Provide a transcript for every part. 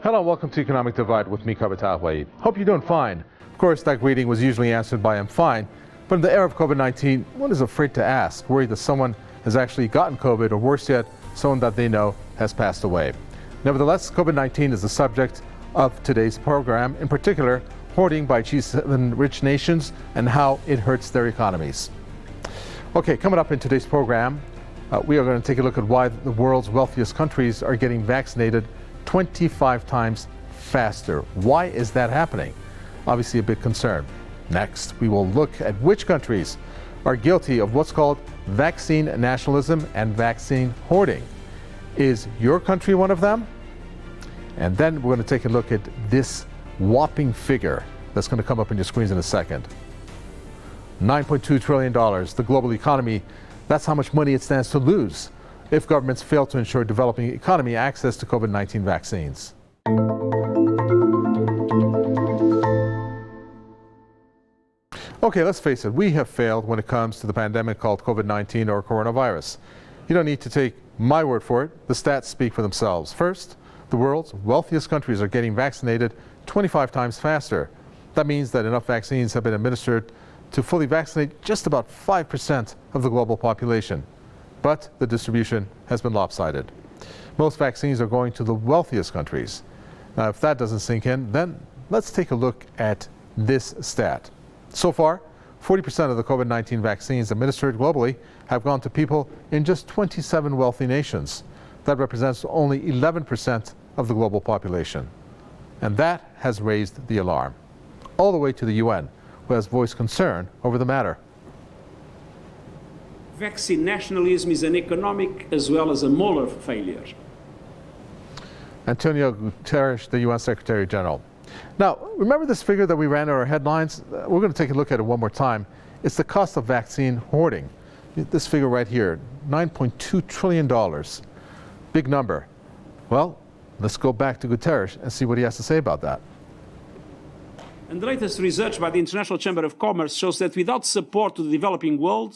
Hello and welcome to Economic Divide with me, Kabatawa. Hope you're doing fine. Of course, that greeting was usually answered by I'm fine, but in the era of COVID-19, one is afraid to ask, worried that someone has actually gotten COVID, or worse yet, someone that they know has passed away. Nevertheless, COVID-19 is the subject of today's program, in particular, hoarding by G7 rich nations and how it hurts their economies. Okay, coming up in today's program, we are going to take a look at why the world's wealthiest countries are getting vaccinated 25 times faster. Why is that happening? Obviously a big concern. Next, we will look at which countries are guilty of what's called vaccine nationalism and vaccine hoarding. Is your country one of them? And then we're going to take a look at this whopping figure that's going to come up on your screens in a second. $9.2 trillion, the global economy, that's how much money it stands to lose if governments fail to ensure developing economy access to COVID-19 vaccines. Okay, let's face it, we have failed when it comes to the pandemic called COVID-19 or coronavirus. You don't need to take my word for it. The stats speak for themselves. First, the world's wealthiest countries are getting vaccinated 25 times faster. That means that enough vaccines have been administered to fully vaccinate just about 5% of the global population. But the distribution has been lopsided. Most vaccines are going to the wealthiest countries. Now, if that doesn't sink in, then let's take a look at this stat. So far, 40% of the COVID-19 vaccines administered globally have gone to people in just 27 wealthy nations. That represents only 11% of the global population. And that has raised the alarm, all the way to the UN, who has voiced concern over the matter. Vaccine nationalism is an economic as well as a moral failure. Antonio Guterres, the UN Secretary General. Now, remember this figure that we ran in our headlines? We're going to take a look at it one more time. It's the cost of vaccine hoarding. This figure right here, $9.2 trillion. Big number. Well, let's go back to Guterres and see what he has to say about that. And the latest research by the International Chamber of Commerce shows that without support to the developing world,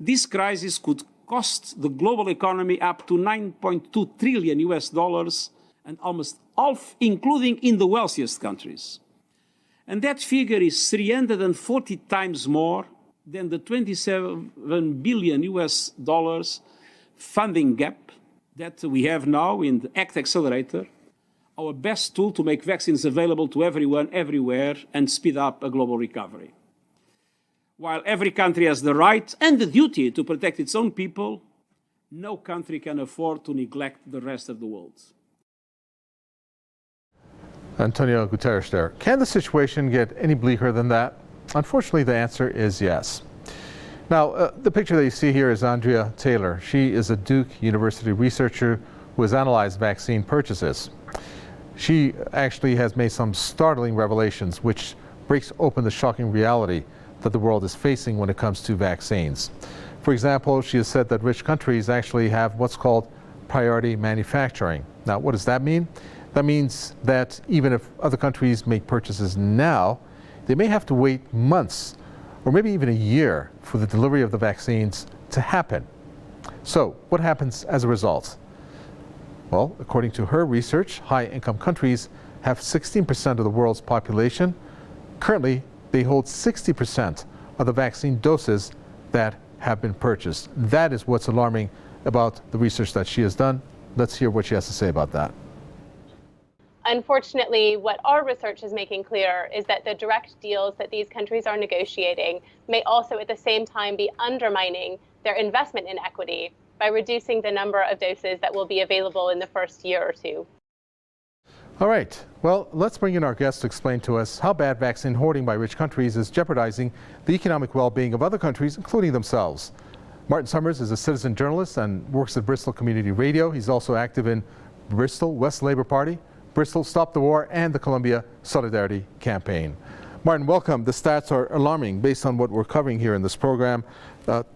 this crisis could cost the global economy up to $9.2 trillion and almost half, including in the wealthiest countries. And that figure is 340 times more than the $27 billion funding gap that we have now in the ACT Accelerator, our best tool to make vaccines available to everyone, everywhere, and speed up a global recovery. While every country has the right and the duty to protect its own people, no country can afford to neglect the rest of the world. Antonio Guterres there. Can the situation get any bleaker than that? Unfortunately, the answer is yes. Now, the picture that you see here is Andrea Taylor. She is a Duke University researcher who has analyzed vaccine purchases. She actually has made some startling revelations which breaks open the shocking reality that the world is facing when it comes to vaccines. For example, she has said that rich countries actually have what's called priority manufacturing. Now, what does that mean? That means that even if other countries make purchases now, they may have to wait months or maybe even a year for the delivery of the vaccines to happen. So, what happens as a result? Well, according to her research, high-income countries have 16% of the world's population. Currently, they hold 60% of the vaccine doses that have been purchased. That is what's alarming about the research that she has done. Let's hear what she has to say about that. Unfortunately, what our research is making clear is that the direct deals that these countries are negotiating may also at the same time be undermining their investment in equity by reducing the number of doses that will be available in the first year or two. All right, well, let's bring in our guest to explain to us how bad vaccine hoarding by rich countries is jeopardizing the economic well-being of other countries, including themselves. Martin Summers is a citizen journalist and works at Bristol Community Radio. He's also active in Bristol West Labour Party, Bristol Stop the War, and the Columbia Solidarity Campaign. Martin, welcome. The stats are alarming based on what we're covering here in this program.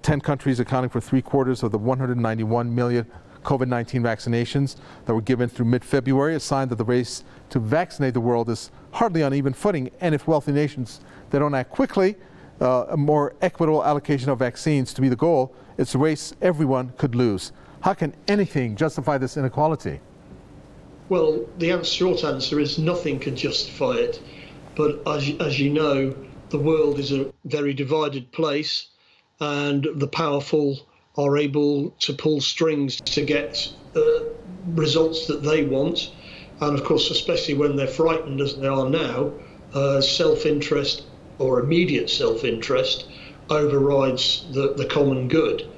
10 countries accounting for 3/4 of the 191 million COVID-19 vaccinations that were given through mid-February, a sign that the race to vaccinate the world is hardly on even footing. And if wealthy nations, they don't act quickly, a more equitable allocation of vaccines to be the goal, it's a race everyone could lose. How can anything justify this inequality? Well, the short answer is nothing can justify it. But as you know, the world is a very divided place, and the powerful are able to pull strings to get results that they want. And of course, especially when they're frightened as they are now, self-interest or immediate self-interest overrides the common good.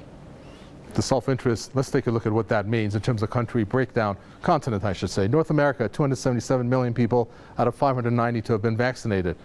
The self-interest, let's take a look at what that means in terms of country breakdown, continent I should say. North America, 277 million people out of 590 to have been vaccinated,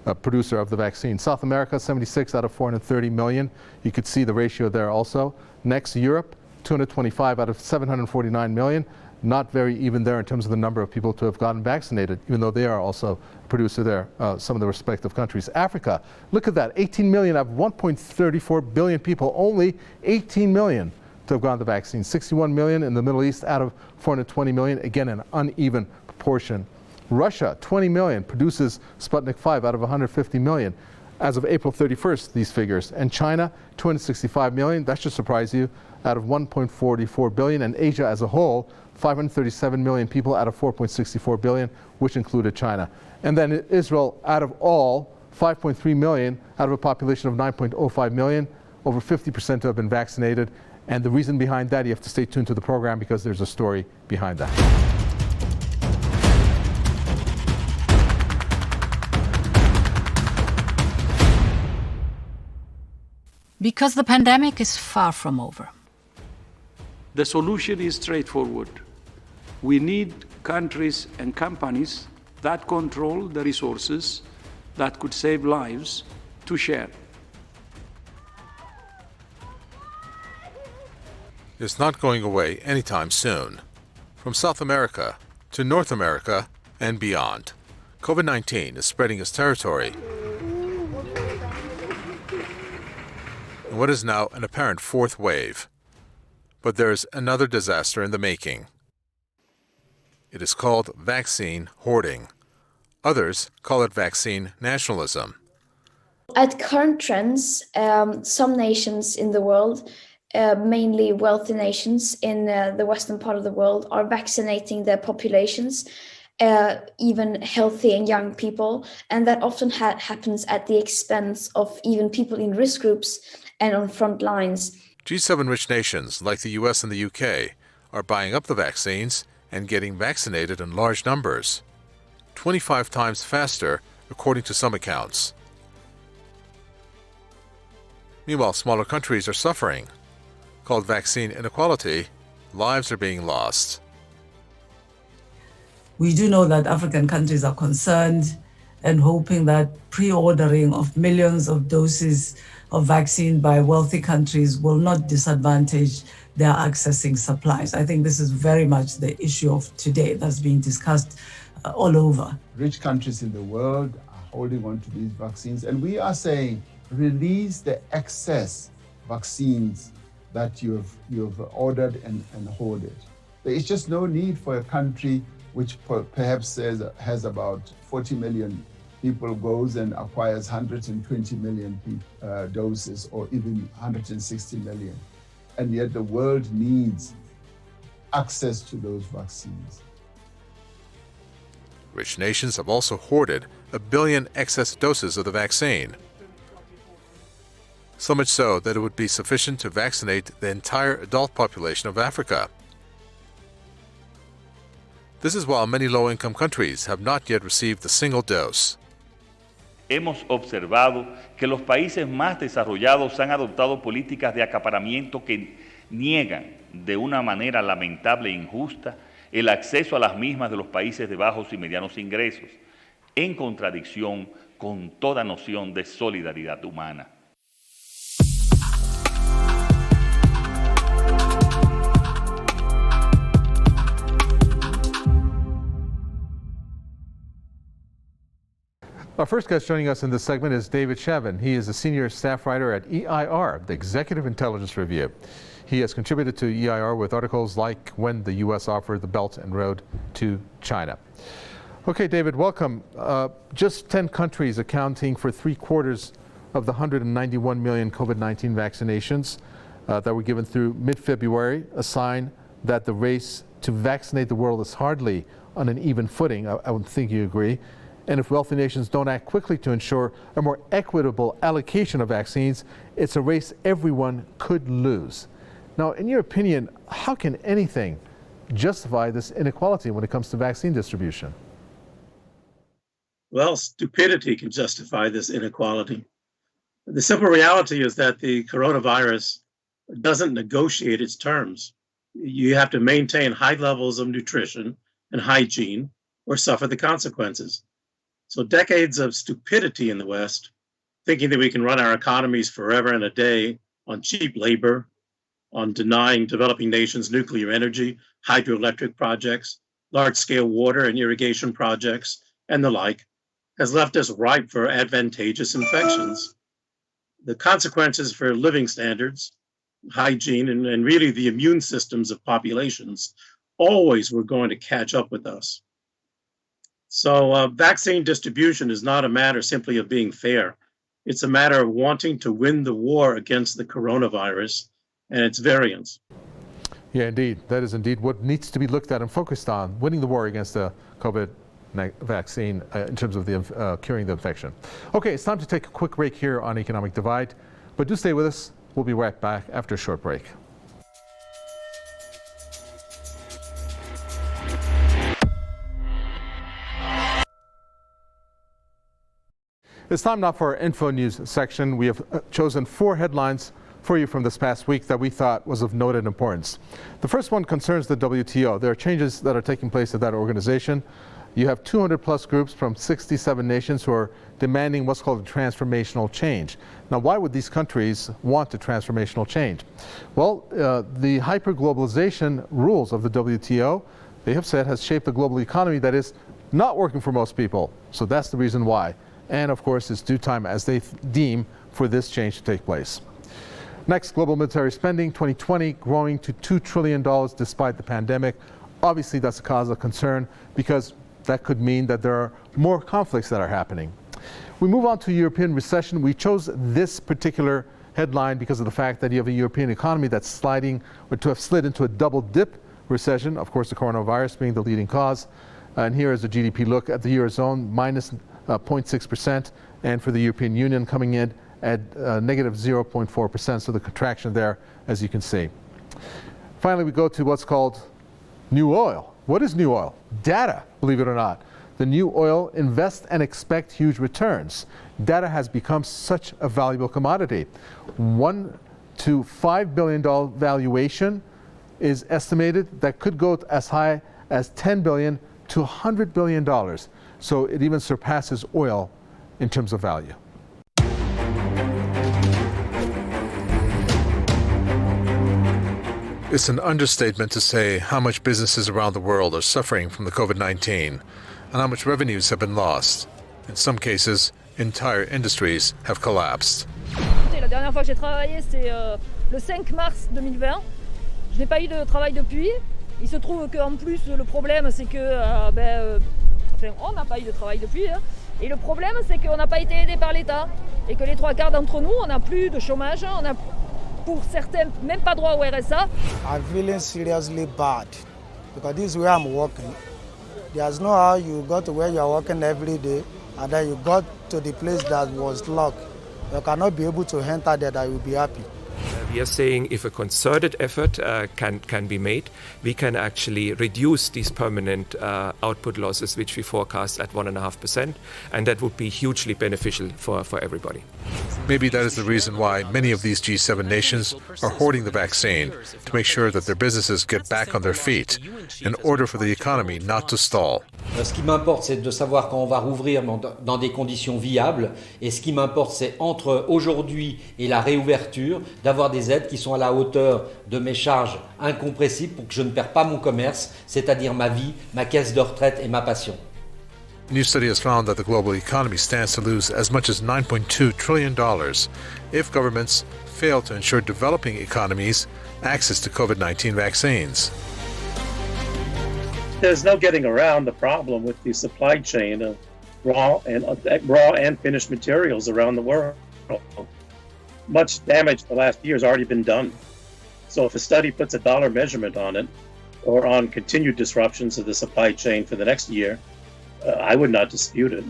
a producer of the vaccine. South America, 76 out of 430 million. You could see the ratio there also. Next, Europe, 225 out of 749 million. Not very even there in terms of the number of people to have gotten vaccinated, even though they are also a producer there, some of the respective countries. Africa, look at that, 18 million out of 1.34 billion people, only 18 million to have gotten the vaccine. 61 million in the Middle East out of 420 million, again an uneven proportion. Russia, 20 million, produces Sputnik 5 out of 150 million. As of April 31st, these figures. And China, 265 million, that should surprise you, out of 1.44 billion. And Asia as a whole, 537 million people out of 4.64 billion, which included China. And then Israel, out of all, 5.3 million, out of a population of 9.05 million, over 50% have been vaccinated. And the reason behind that, you have to stay tuned to the program because there's a story behind that. Because the pandemic is far from over. The solution is straightforward. We need countries and companies that control the resources that could save lives to share. It's not going away anytime soon. From South America to North America and beyond, COVID-19 is spreading its territory. In what is now an apparent fourth wave. But there's another disaster in the making. It is called vaccine hoarding. Others call it vaccine nationalism. At current trends, some nations in the world, mainly wealthy nations in the western part of the world, are vaccinating their populations, even healthy and young people. And that often happens at the expense of even people in risk groups and on front lines. G7 rich nations like the US and the UK are buying up the vaccines and getting vaccinated in large numbers, 25 times faster according to some accounts. Meanwhile, smaller countries are suffering. Called vaccine inequality, lives are being lost. We do know that African countries are concerned and hoping that pre-ordering of millions of doses of vaccine by wealthy countries will not disadvantage their accessing supplies. I think this is very much the issue of today that's being discussed all over. Rich countries in the world are holding on to these vaccines, and we are saying release the excess vaccines that you've ordered and hoarded. There is just no need for a country which perhaps has about 40 million people goes and acquires 120 million doses or even 160 million. And yet the world needs access to those vaccines. Rich nations have also hoarded 1 billion excess doses of the vaccine. So much so that it would be sufficient to vaccinate the entire adult population of Africa. This is while many low-income countries have not yet received a single dose. Hemos observado que los países más desarrollados han adoptado políticas de acaparamiento que niegan de una manera lamentable e injusta el acceso a las mismas de los países de bajos y medianos ingresos, en contradicción con toda noción de solidaridad humana. Our first guest joining us in this segment is David Shevin. He is a senior staff writer at EIR, the Executive Intelligence Review. He has contributed to EIR with articles like when the U.S. offered the Belt and Road to China. Okay, David, welcome. Just 10 countries accounting for 3/4 of the 191 million COVID-19 vaccinations that were given through mid-February, a sign that the race to vaccinate the world is hardly on an even footing. I would think you agree. And if wealthy nations don't act quickly to ensure a more equitable allocation of vaccines, it's a race everyone could lose. Now, in your opinion, how can anything justify this inequality when it comes to vaccine distribution? Well, stupidity can justify this inequality. The simple reality is that the coronavirus doesn't negotiate its terms. You have to maintain high levels of nutrition and hygiene or suffer the consequences. So decades of stupidity in the West, thinking that we can run our economies forever and a day on cheap labor, on denying developing nations nuclear energy, hydroelectric projects, large-scale water and irrigation projects, and the like, has left us ripe for advantageous infections. The consequences for living standards, hygiene, and really the immune systems of populations always were going to catch up with us. So vaccine distribution is not a matter simply of being fair. It's a matter of wanting to win the war against the coronavirus and its variants. Yeah, indeed. That is indeed what needs to be looked at and focused on, winning the war against the COVID vaccine in terms of the curing the infection. Okay, it's time to take a quick break here on Economic Divide, but do stay with us. We'll be right back after a short break. It's time now for our info news section. We have chosen 4 headlines for you from this past week that we thought was of noted importance. The first one concerns the WTO. There are changes that are taking place at that organization. You have 200 plus groups from 67 nations who are demanding what's called a transformational change. Now, why would these countries want a transformational change? Well, the hyper-globalization rules of the WTO, they have said, has shaped a global economy that is not working for most people. So that's the reason why. And of course, it's due time as they deem for this change to take place. Next, global military spending 2020 growing to $2 trillion despite the pandemic. Obviously, that's a cause of concern because that could mean that there are more conflicts that are happening. We move on to European recession. We chose this particular headline because of the fact that you have a European economy that's sliding or to have slid into a double dip recession. Of course, the coronavirus being the leading cause. And here is a GDP look at the Eurozone, minus 0.6%, and for the European Union coming in at negative 0.4%, so the contraction there, as you can see. Finally, we go to what's called new oil. What is new oil? Data, believe it or not. The new oil invest and expect huge returns. Data has become such a valuable commodity. $1 to $5 billion valuation is estimated that could go as high as $10 billion to $100 billion. So it even surpasses oil in terms of value. It's an understatement to say how much businesses around the world are suffering from the COVID-19 and how much revenues have been lost. In some cases, entire industries have collapsed. La dernière fois que j'ai travaillé, c'est le 5 mars 2020. Je n'ai pas eu de travail depuis. Il se trouve qu'en plus, le problème, c'est que on n'a pas eu de travail depuis. Hein. Et le problème, c'est qu'on n'a pas été aidé par l'État. Et que les 3/4 d'entre nous, on n'a plus de chômage. On a, pour certains, même pas droit au RSA. I'm feeling seriously bad. Because this is where I'm working. There's no how you got to where you're working every day. And then you got to the place that was locked. You cannot be able to enter there that you'll be happy. We are saying if a concerted effort can be made, we can actually reduce these permanent output losses, which we forecast at 1.5%, and that would be hugely beneficial for everybody. Maybe that is the reason why many of these G7 nations are hoarding the vaccine to make sure that their businesses get back on their feet in order for the economy not to stall. Ce qui m'importe, c'est de savoir quand on va rouvrir dans des conditions viables. Et ce qui m'importe, c'est entre aujourd'hui et la réouverture, d'avoir des aides qui sont à la hauteur de mes charges incompressibles pour que je ne perde pas mon commerce, c'est-à-dire ma vie, ma caisse de retraite et ma passion. A new study has found that the global economy stands to lose as much as $9.2 trillion if governments fail to ensure developing economies access to COVID-19 vaccines. There's no getting around the problem with the supply chain of raw and finished materials around the world. Much damage the last year has already been done. So if a study puts a dollar measurement on it, or on continued disruptions of the supply chain for the next year, I would not dispute it.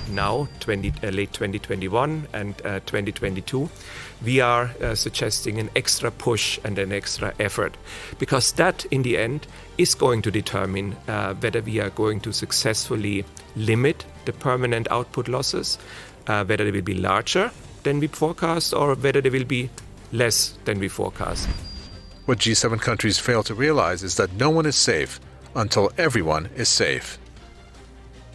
Now, late 2021 and 2022, we are suggesting an extra push and an extra effort, because that, in the end, is going to determine whether we are going to successfully limit the permanent output losses, whether they will be larger than we forecast or whether they will be less than we forecast. What G7 countries fail to realize is that no one is safe until everyone is safe.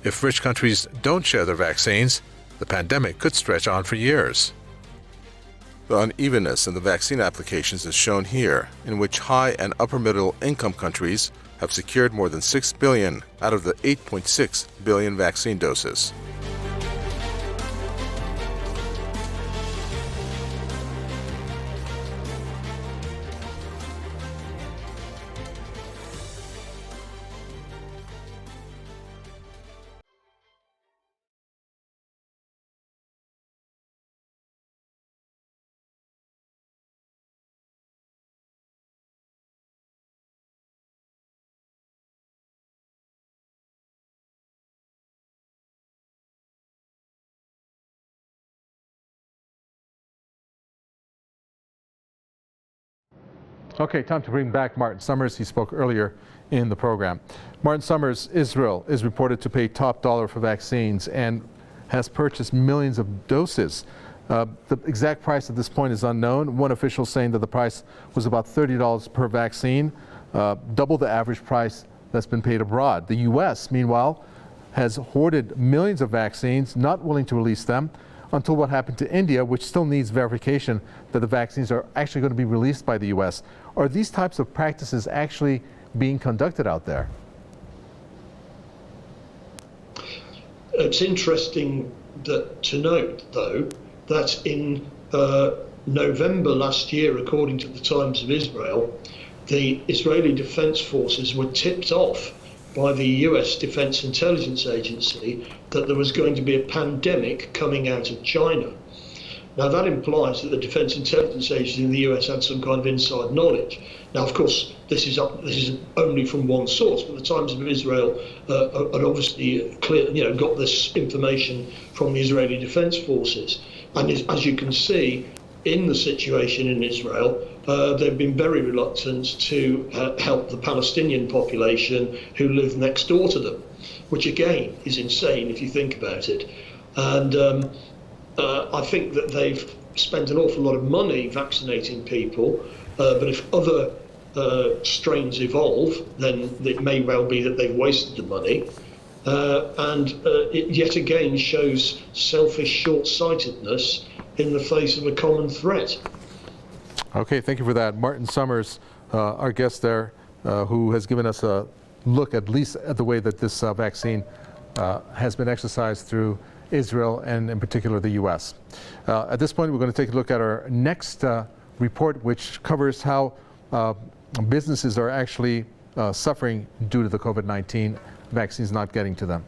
If rich countries don't share their vaccines, the pandemic could stretch on for years. The unevenness in the vaccine applications is shown here, in which high and upper middle income countries have secured more than 6 billion out of the 8.6 billion vaccine doses. Okay, time to bring back Martin Summers. He spoke earlier in the program. Martin Summers, Israel is reported to pay top dollar for vaccines and has purchased millions of doses. The exact price at this point is unknown. One official saying that the price was about $30 per vaccine, double the average price that's been paid abroad. The U.S., meanwhile, has hoarded millions of vaccines, not willing to release them, until what happened to India, which still needs verification that the vaccines are actually going to be released by the U.S. Are these types of practices actually being conducted out there? It's interesting to note, though, that in November last year, according to the Times of Israel, the Israeli Defense Forces were tipped off by the US Defense Intelligence Agency that there was going to be a pandemic coming out of China. Now that implies that the Defense Intelligence Agency in the US had some kind of inside knowledge. Now, of course, this is only from one source, but the Times of Israel had obviously got this information from the Israeli Defense Forces. And as you can see, in the situation in Israel, they've been very reluctant to help the Palestinian population who live next door to them, which again is insane if you think about it. And I think that they've spent an awful lot of money vaccinating people, but if other strains evolve, then it may well be that they've wasted the money. And it yet again shows selfish short-sightedness in the face of a common threat. Okay, thank you for that. Martin Summers, our guest there, who has given us a look at least at the way that this vaccine has been exercised through Israel and in particular the U.S. At this point, we're going to take a look at our next report, which covers how businesses are actually suffering due to the COVID-19 vaccines not getting to them.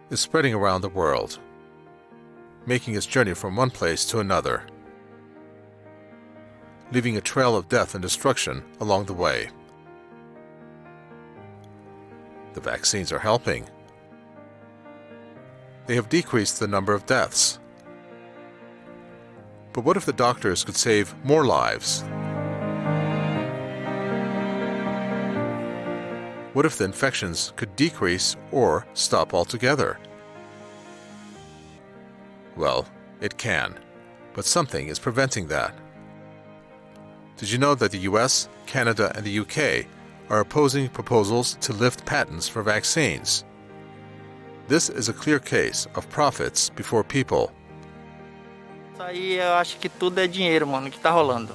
Is spreading around the world, making its journey from one place to another, leaving a trail of death and destruction along the way. The vaccines are helping. They have decreased the number of deaths. But what if the doctors could save more lives? What if the infections could decrease or stop altogether? Well, it can, but something is preventing that. Did you know that the US, Canada, and the UK are opposing proposals to lift patents for vaccines? This is a clear case of profits before people. Isso aí eu acho que tudo é dinheiro, mano, que tá rolando.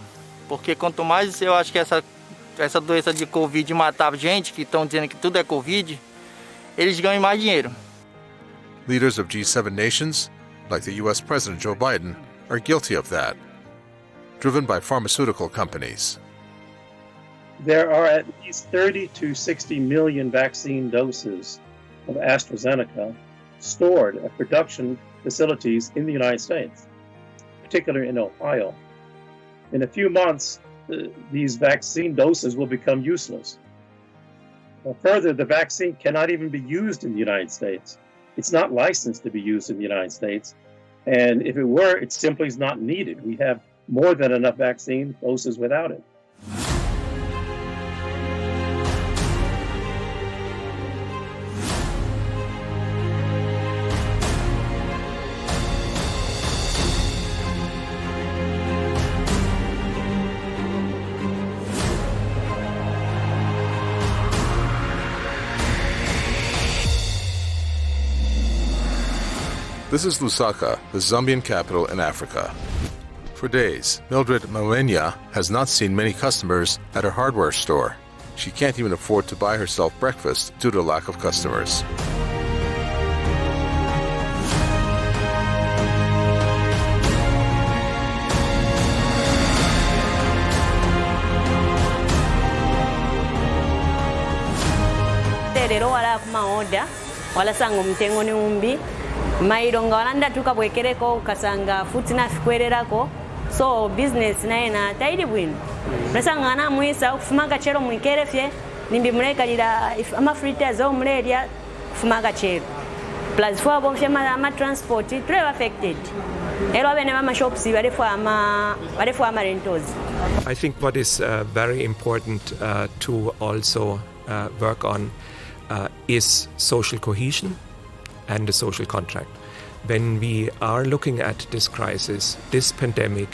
Porque quanto mais eu acho que essa doença de Covid matava gente, que estão dizendo que tudo é Covid, eles ganham mais dinheiro. Leaders of G7 nations, like the US President Joe Biden, are guilty of that, driven by pharmaceutical companies. There are at least 30 to 60 million vaccine doses of AstraZeneca stored at production facilities in the United States, particularly in Ohio. In a few months, these vaccine doses will become useless. Further, the vaccine cannot even be used in the United States. It's not licensed to be used in the United States. And if it were, it simply is not needed. We have more than enough vaccine doses without it. This is Lusaka, the Zambian capital in Africa. For days, Mildred Mawenya has not seen many customers at her hardware store. She can't even afford to buy herself breakfast due to lack of customers. walasanga omutengo ne mumbi mairo nga walanda tuka bwekereko kasanga futina fikwererako so business naye na taidi bwino nasanga na mwisa kufumaga chero mwikerefye nimbi mulekalira ama fritters o muleria kufumaga chero plus for abo fyama ama transport tule affected ero abene mama shops barefo ama rentals. I think what is very important to also work on is social cohesion and the social contract. When we are looking at this crisis, this pandemic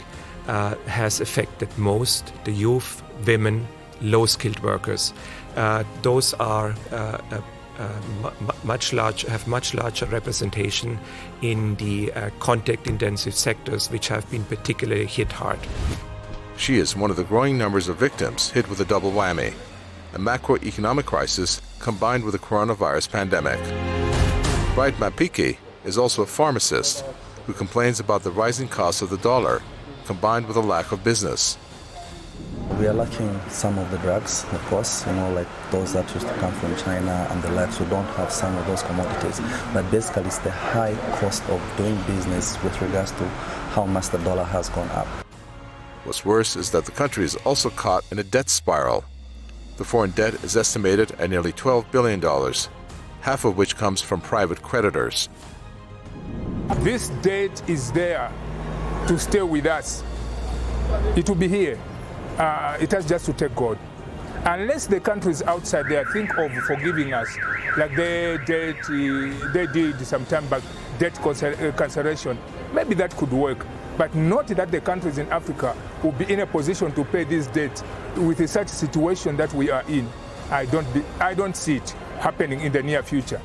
has affected most the youth, women, low-skilled workers. Those are much larger representation in the contact-intensive sectors, which have been particularly hit hard. She is one of the growing numbers of victims hit with a double whammy, a macroeconomic crisis combined with a coronavirus pandemic. Bright Mapiki is also a pharmacist who complains about the rising cost of the dollar combined with a lack of business. We are lacking some of the drugs, of course, like those that used to come from China and the likes. We don't have some of those commodities. But basically, it's the high cost of doing business with regards to how much the dollar has gone up. What's worse is that the country is also caught in a debt spiral. The foreign debt is estimated at nearly $12 billion, half of which comes from private creditors. This debt is there to stay with us. It will be here. It has just to take God. Unless the countries outside there think of forgiving us, like they did some time back, debt cancellation, maybe that could work. But not that the countries in Africa will be in a position to pay this debt with such a situation that we are in. I don't see it happening in the near future.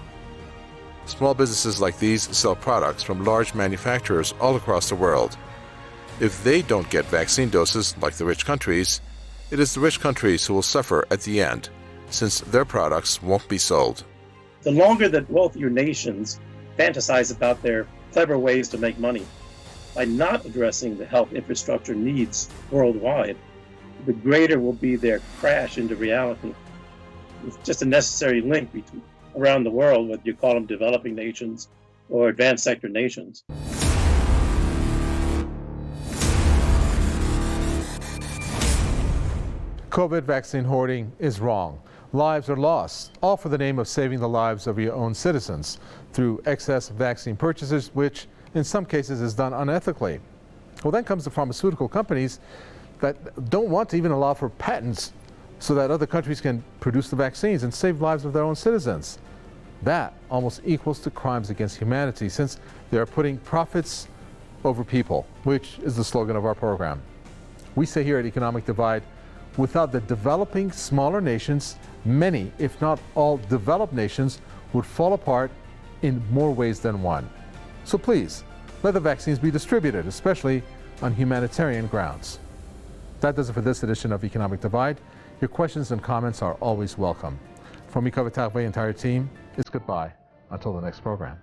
Small businesses like these sell products from large manufacturers all across the world. If they don't get vaccine doses like the rich countries, it is the rich countries who will suffer at the end, since their products won't be sold. The longer that wealthier nations fantasize about their clever ways to make money, by not addressing the health infrastructure needs worldwide, the greater will be their crash into reality. It's just a necessary link between around the world, whether you call them developing nations or advanced sector nations. COVID vaccine hoarding is wrong. Lives are lost, all for the name of saving the lives of your own citizens through excess vaccine purchases, which in some cases is done unethically. Well, then comes the pharmaceutical companies that don't want to even allow for patents so that other countries can produce the vaccines and save lives of their own citizens. That almost equals to crimes against humanity, since they are putting profits over people, which is the slogan of our program. We say here at Economic Divide, without the developing smaller nations, many, if not all developed nations, would fall apart in more ways than one. So please, let the vaccines be distributed, especially on humanitarian grounds. That does it for this edition of Economic Divide. Your questions and comments are always welcome. From me, Kavatagwe, entire team, it's goodbye until the next program.